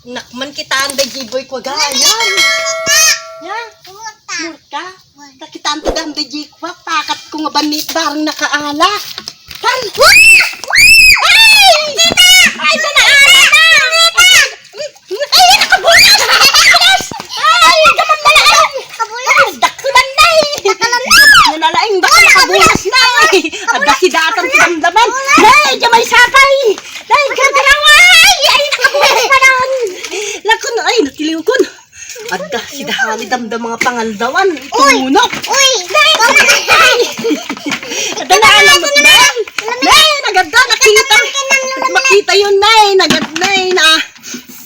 Nakman kita ang dajiboy ko ganyan. Yan. Murta. Nakitaan ko ang dajikwa. Pakat ko nga banit barang nakaala. Tan. Ay! Ay, nanaala na! Ay, nakabulas! Ay, gaman na lang! Kabulas! Dakulan na eh! Nanalaing baka nakabulas na eh! Ada si datang tinamdaman! Ay, jamay sapay! Ay, gagaway! Ay, nakabulas pa lang! Lakon, ay, nakiliw ko. Ada si dahali damdam mga pangaldawan. Itunok! Uy! Ay! Ada na alam mo ba? Nay, naganda, nakita. Makita yun, Nay. Naganda, na.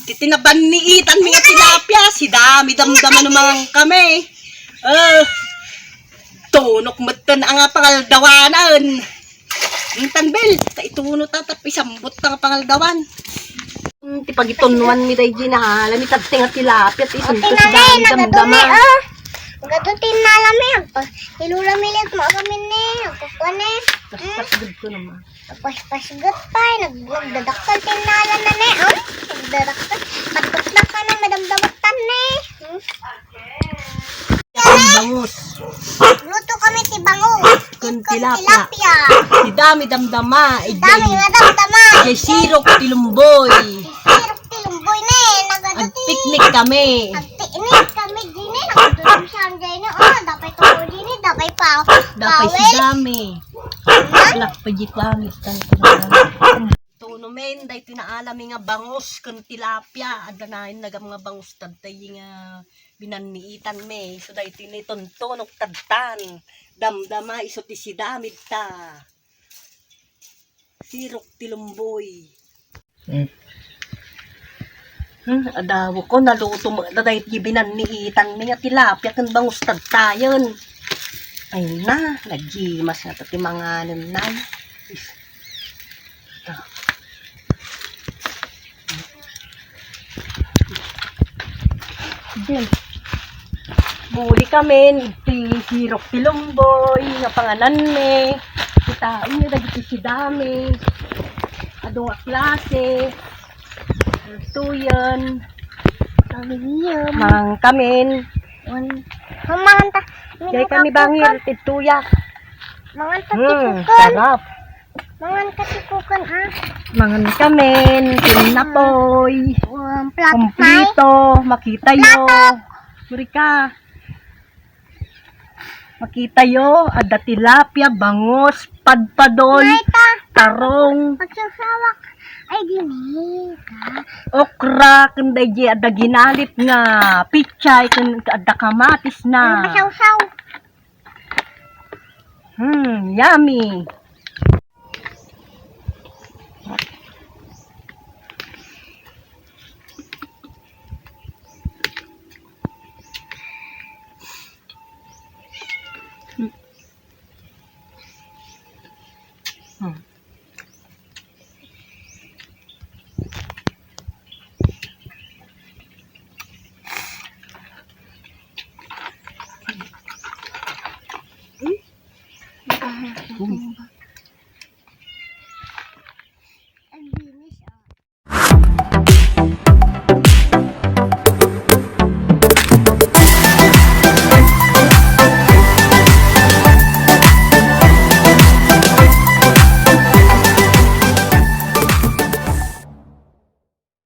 Titinabanniitan mga tilapia. Si dami damdaman ng mga kami. Tunok mo ito na nga pangaldawanan. Ang tanbel, itunot na tapisambot na nga pangaldawan. Tipag itunuan mi day ginahala mi tagting at tilapia at isuntos dami damdaman. Gadutin na lamig. Ilula milig mo kami ni. Kukuan eh. Pasgod ko naman. Pasgod pa. Nagdadaktal tinala na ne. Nagdadaktal. Patok na ka na madamdamatan ne. Ang bangus. Luto kami ti bangus. Kun tilapia. Si dami damdama. Dami nga damdama. Jay sirok tilumboy. Sirok tilumboy ne. Ang picnic kami. Picnic kami din eh. Nagdudum siya ang dyan eh. Dapay tulo din eh. Dapay pa. Dapay si dami. Lak pa di pangit. Tuno men, dahi tinaalami nga bangus kun tilapia. Adanahin nagam nga bangus tadtay nga binanniitan me. So dahi tinituntunok tadtan. Damdama iso ti si damit ta. Sirok tilumboy. Adawo ko naluto mo dahi binanniitan me nga tilapia kun bangus tadtayon. Ay na, nagjimas na ti mga nanay. Diyan. Buli kami, ti sirok tilumboy, nga pangalan me. Kitain nyo, dagiti si dami. Adong klase. Ito yan. Mang kamin. Mamanta. Jay kami bangir, tituyak. Manganta tikukan. Sarap. Manganta tikukan ha. Mangan kamin, tinapoy. Plat Kumpleto, makita yo. Murika. Makita yo, ada tilapia, bangus, padpadol, tarong, Pagsasawak. Ay, gini ka. okra, kunday di ada ginalit nga, pichay, ada kamatis na. Pasaw-saw. Yummy.